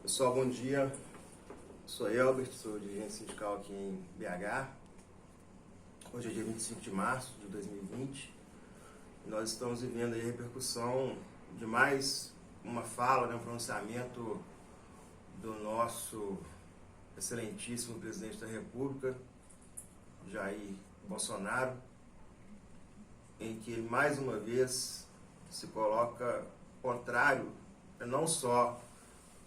Pessoal, bom dia. Sou Elbert, sou dirigente sindical aqui em BH. Hoje é dia 25 de março de 2020 e nós estamos vivendo aí a repercussão de mais uma fala, um pronunciamento do nosso excelentíssimo presidente da República, Jair Bolsonaro, em que ele mais uma vez se coloca contrário não só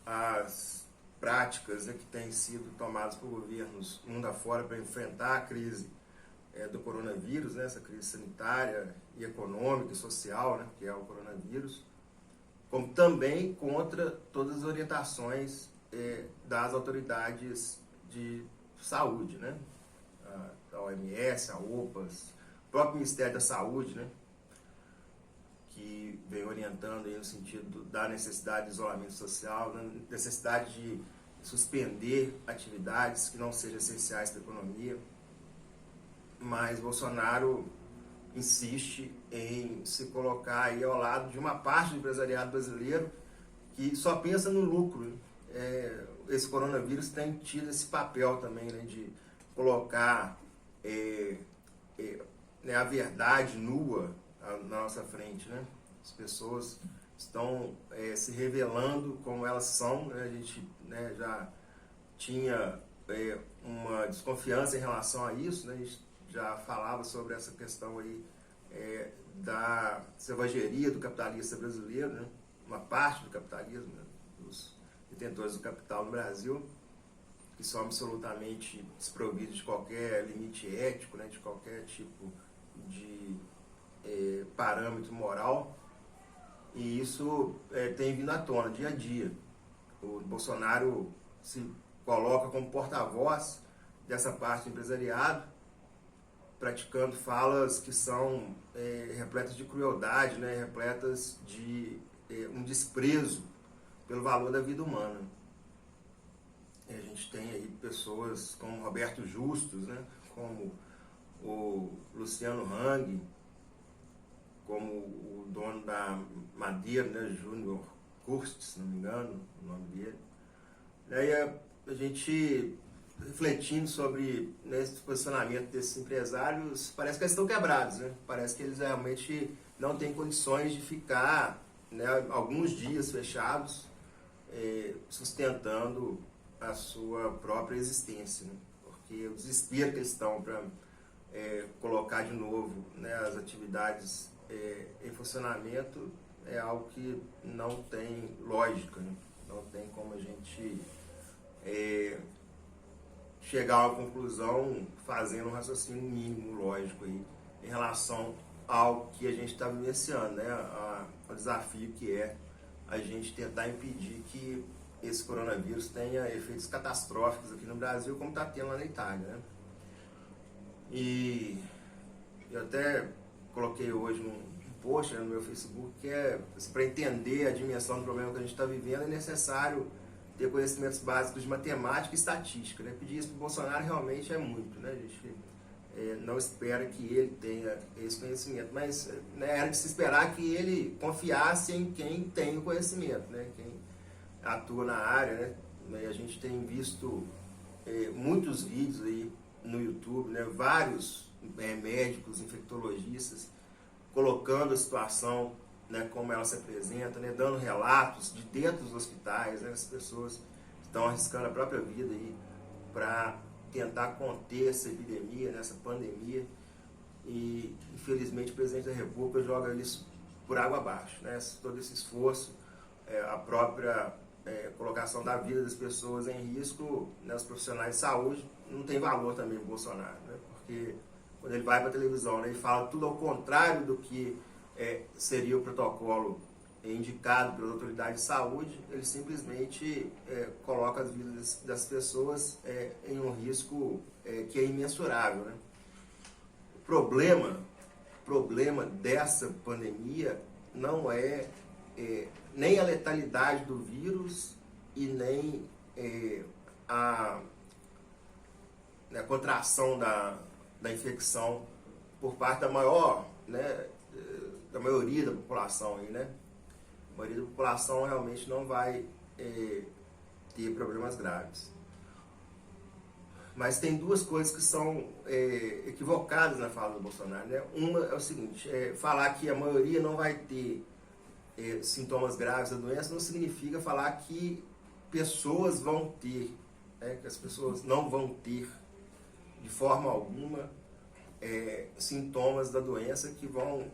às práticas que têm sido tomadas por governos mundo afora para enfrentar a crise do coronavírus, essa crise sanitária e econômica e social, que é o coronavírus, como também contra todas as orientações das autoridades de saúde, a OMS, a OPAS, o próprio Ministério da Saúde, que vem orientando aí no sentido da necessidade de isolamento social, da necessidade de suspender atividades que não sejam essenciais para a economia. Mas Bolsonaro insiste em se colocar aí ao lado de uma parte do empresariado brasileiro que só pensa no lucro. Esse coronavírus tem tido esse papel também, de colocar a verdade nua na nossa frente, As pessoas estão se revelando como elas são, A gente já tinha uma desconfiança em relação a isso, A gente já falava sobre essa questão aí da selvageria do capitalista brasileiro, Uma parte do capitalismo, dos detentores do capital no Brasil, que são absolutamente desprovidos de qualquer limite ético, de qualquer tipo de parâmetro moral, e isso tem vindo à tona dia a dia. O Bolsonaro se coloca como porta-voz dessa parte do empresariado, praticando falas que são repletas de crueldade, repletas de um desprezo pelo valor da vida humana. A gente tem aí pessoas como Roberto Justus, como o Luciano Hang, como o dono da Madeira, Júnior Kurst, se não me engano, o nome dele. E a gente refletindo sobre esse posicionamento desses empresários, parece que eles estão quebrados, Parece que eles realmente não têm condições de ficar alguns dias fechados, sustentando a sua própria existência, Porque o desespero que eles estão para colocar de novo as atividades em funcionamento é algo que não tem lógica, Não tem como a gente chegar a uma conclusão fazendo um raciocínio mínimo lógico aí, em relação ao que a gente está vivenciando, o desafio que é a gente tentar impedir que esse coronavírus tenha efeitos catastróficos aqui no Brasil, como está tendo lá na Itália, E eu até coloquei hoje um post no meu Facebook que para entender a dimensão do problema que a gente está vivendo, é necessário ter conhecimentos básicos de matemática e estatística, Pedir isso para o Bolsonaro realmente é muito, A gente não espera que ele tenha esse conhecimento, mas era de se esperar que ele confiasse em quem tem o conhecimento, Quem atua na área, A gente tem visto muitos vídeos aí no YouTube, Vários médicos, infectologistas, colocando a situação como ela se apresenta, dando relatos de dentro dos hospitais, As pessoas estão arriscando a própria vida aí para tentar conter essa epidemia, essa pandemia, e infelizmente o presidente da República joga isso por água abaixo, Todo esse esforço, a própria colocação da vida das pessoas em risco, os profissionais de saúde, não tem valor também o Bolsonaro, Porque quando ele vai para a televisão e fala tudo ao contrário do que seria o protocolo indicado pelas autoridades de saúde, ele simplesmente coloca as vidas das pessoas em um risco que é imensurável, O problema dessa pandemia não é nem a letalidade do vírus e nem a contração da infecção por parte da maioria da população aí, A maioria da população realmente não vai ter problemas graves. Mas tem duas coisas que são equivocadas na fala do Bolsonaro, né? Uma é o seguinte, falar que a maioria não vai ter sintomas graves da doença não significa falar que pessoas vão ter, que as pessoas não vão ter de forma alguma sintomas da doença que vão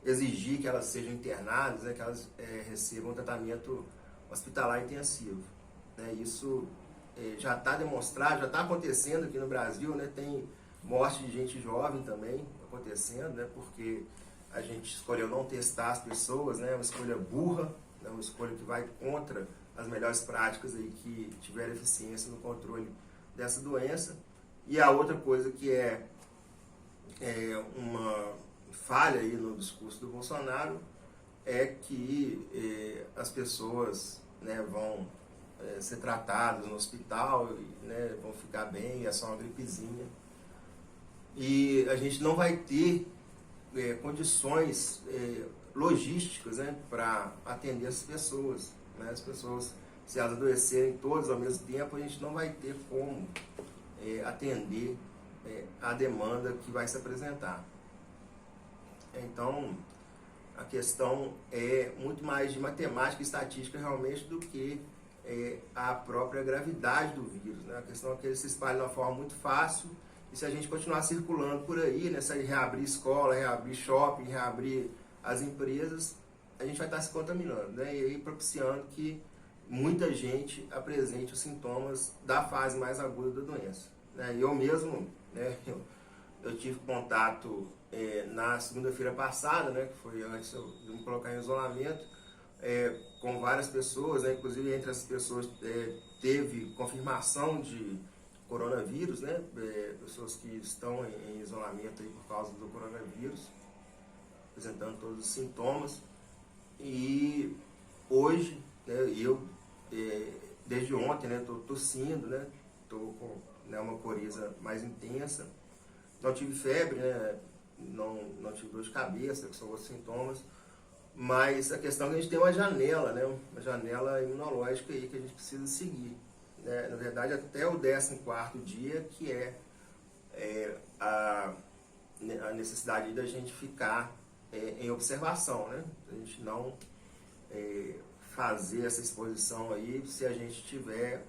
exigir que elas sejam internadas, que elas recebam tratamento hospitalar intensivo. Isso já está demonstrado, já está acontecendo aqui no Brasil, tem morte de gente jovem também acontecendo, porque a gente escolheu não testar as pessoas, é uma escolha burra, uma escolha que vai contra as melhores práticas aí que tiveram eficiência no controle dessa doença. E a outra coisa que é uma falha aí no discurso do Bolsonaro é que as pessoas vão ser tratadas no hospital, vão ficar bem, é só uma gripezinha. E a gente não vai ter condições logísticas para atender essas pessoas. As pessoas, se elas adoecerem todas ao mesmo tempo, a gente não vai ter como atender a demanda que vai se apresentar. Então, a questão é muito mais de matemática e estatística realmente do que a própria gravidade do vírus. A questão é que ele se espalha de uma forma muito fácil e se a gente continuar circulando por aí, se reabrir escola, reabrir shopping, reabrir as empresas, a gente vai estar se contaminando, e aí propiciando que muita gente apresente os sintomas da fase mais aguda da doença. E eu mesmo, eu tive contato na segunda-feira passada, que foi antes de me colocar em isolamento, com várias pessoas, inclusive entre essas pessoas teve confirmação de coronavírus, pessoas que estão em isolamento aí por causa do coronavírus, apresentando todos os sintomas. E hoje, eu desde ontem estou tossindo, estou com uma coriza mais intensa, não tive febre, não tive dor de cabeça, que são outros sintomas, mas a questão é que a gente tem uma janela, uma janela imunológica aí que a gente precisa seguir. Na verdade, até o 14º dia, que é a necessidade da gente ficar em observação, a gente não fazer essa exposição aí se a gente tiver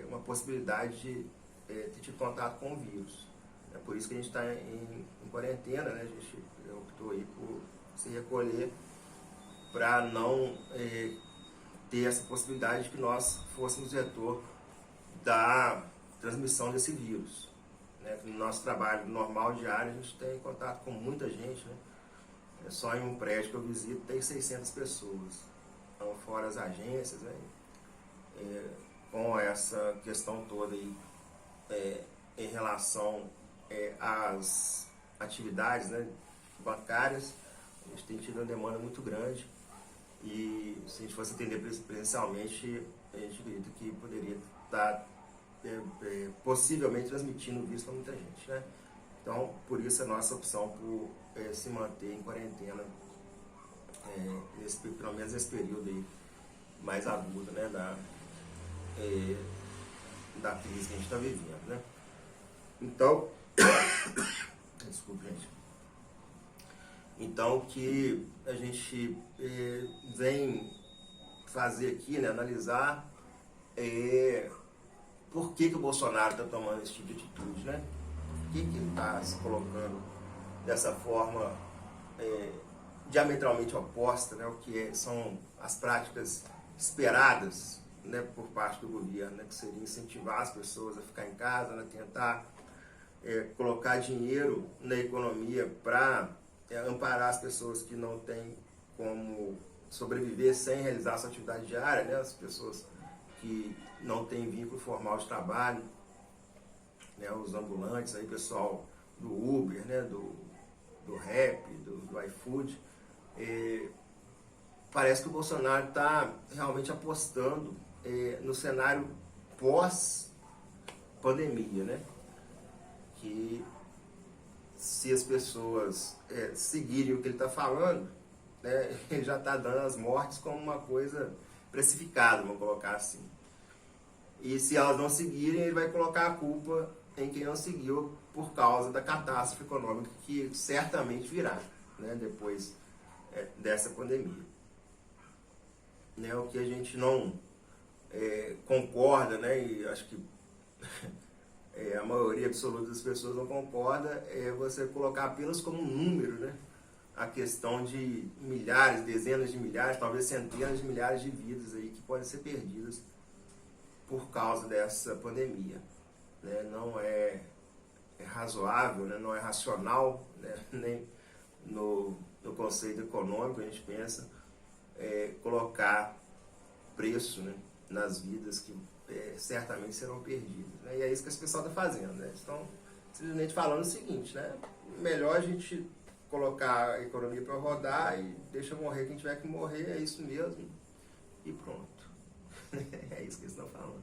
uma possibilidade de ter tido contato com o vírus. É por isso que a gente está em quarentena, a gente optou aí por se recolher para não ter essa possibilidade de que nós fôssemos vetor da transmissão desse vírus. No nosso trabalho normal diário, a gente tem contato com muita gente, só em um prédio que eu visito tem 600 pessoas, então, fora as agências, com essa questão toda aí, em relação às atividades bancárias, a gente tem tido uma demanda muito grande e se a gente fosse atender presencialmente, a gente acredita que poderia estar possivelmente transmitindo o vírus para muita gente. Então, por isso a nossa opção por se manter em quarentena, pelo menos nesse período aí mais agudo da crise que a gente está vivendo. Então, desculpe, gente. Então, o que a gente vem fazer aqui, analisar por que o Bolsonaro está tomando esse tipo de atitude, Por que ele está se colocando dessa forma diametralmente oposta, o que são as práticas esperadas por parte do governo, que seria incentivar as pessoas a ficar em casa, tentar colocar dinheiro na economia para amparar as pessoas que não têm como sobreviver sem realizar sua atividade diária, as pessoas que não têm vínculo formal de trabalho, os ambulantes, aí, pessoal do Uber, do Rap, do iFood. Parece que o Bolsonaro está realmente apostando no cenário pós-pandemia, que se as pessoas seguirem o que ele está falando, ele já está dando as mortes como uma coisa precificado, vamos colocar assim. E se elas não seguirem, ele vai colocar a culpa em quem não seguiu por causa da catástrofe econômica que certamente virá, né, depois dessa pandemia. Né, o que a gente não concorda, né, e acho que a maioria absoluta das pessoas não concorda, é você colocar apenas como um número, né, a questão de milhares, dezenas de milhares, talvez centenas de milhares de vidas aí que podem ser perdidas por causa dessa pandemia. Né? Não é razoável, né? Não é racional, né? Nem no conceito econômico a gente pensa colocar preço, né, nas vidas que certamente serão perdidas. Né? E é isso que esse pessoal está fazendo. Né? Estão simplesmente falando o seguinte, né? Melhor a gente colocar a economia para rodar e deixa morrer quem tiver que morrer, é isso mesmo, e pronto. É isso que eles estão falando.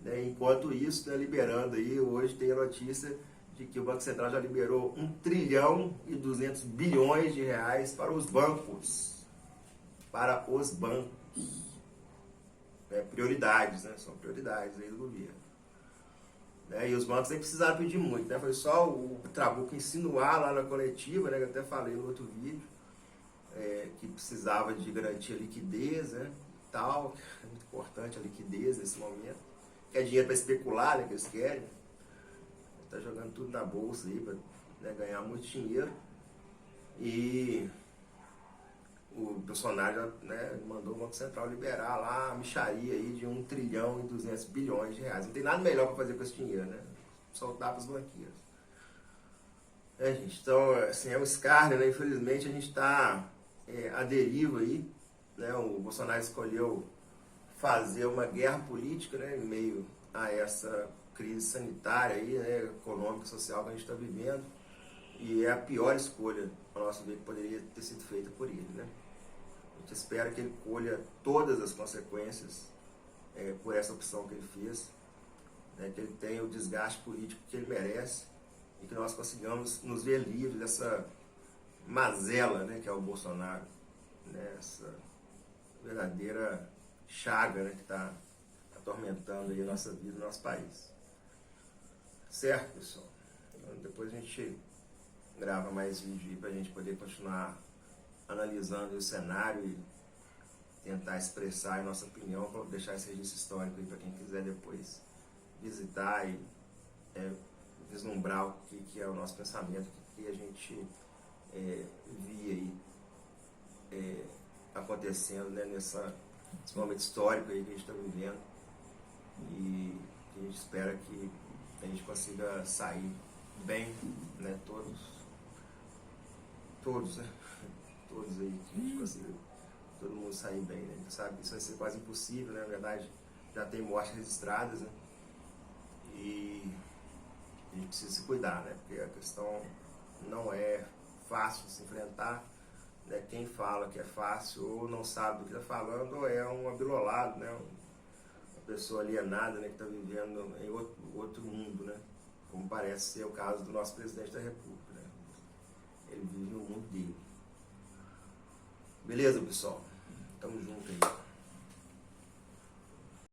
Né? Enquanto isso, né, liberando aí, hoje tem a notícia de que o Banco Central já liberou 1 trilhão e 200 bilhões de reais para os bancos. Para os bancos. Prioridades, né? São prioridades aí do governo. Né? E os bancos nem precisaram pedir muito, né? Foi só o Trabuco insinuar lá na coletiva, né? Que eu até falei no outro vídeo, que precisava de garantir a liquidez, né? Tal, é muito importante a liquidez nesse momento. Que é dinheiro para especular, né? Que eles querem. Está jogando tudo na bolsa aí para, né, ganhar muito dinheiro. E o Bolsonaro, né, mandou o Banco Central liberar lá a mixaria aí de 1 trilhão e 200 bilhões de reais. Não tem nada melhor para fazer com esse dinheiro, né? Soltar para os banqueiros. Gente, então, assim, é um escárnio, né? Infelizmente a gente está à deriva aí, né? O Bolsonaro escolheu fazer uma guerra política, né, em meio a essa crise sanitária aí, né, econômica e social que a gente está vivendo, e é a pior escolha, a nosso ver, que poderia ter sido feita por ele, né? A gente espera que ele colha todas as consequências por essa opção que ele fez, né, que ele tenha o desgaste político que ele merece e que nós consigamos nos ver livres dessa mazela, né, que é o Bolsonaro, né, essa verdadeira chaga, né, que está atormentando aí a nossa vida, o nosso país. Certo, pessoal? Então, depois a gente grava mais vídeo aí para a gente poder continuar analisando o cenário e tentar expressar a nossa opinião, para deixar esse registro histórico aí para quem quiser depois visitar e vislumbrar o que é o nosso pensamento, o que a gente via aí acontecendo, né, nesse momento histórico aí que a gente está vivendo, e que a gente espera que a gente consiga sair bem, né, todos, né, todos aí, que a gente consiga todo mundo sair bem, né, a gente sabe que isso vai ser quase impossível, né, na verdade já tem mortes registradas, né, e a gente precisa se cuidar, né, porque a questão não é fácil de se enfrentar, né, quem fala que é fácil ou não sabe do que está falando ou é um abilolado, né, uma pessoa alienada, né, que está vivendo em outro mundo, né, como parece ser o caso do nosso presidente da República, né, ele vive no mundo dele. Beleza, pessoal? Tamo junto aí.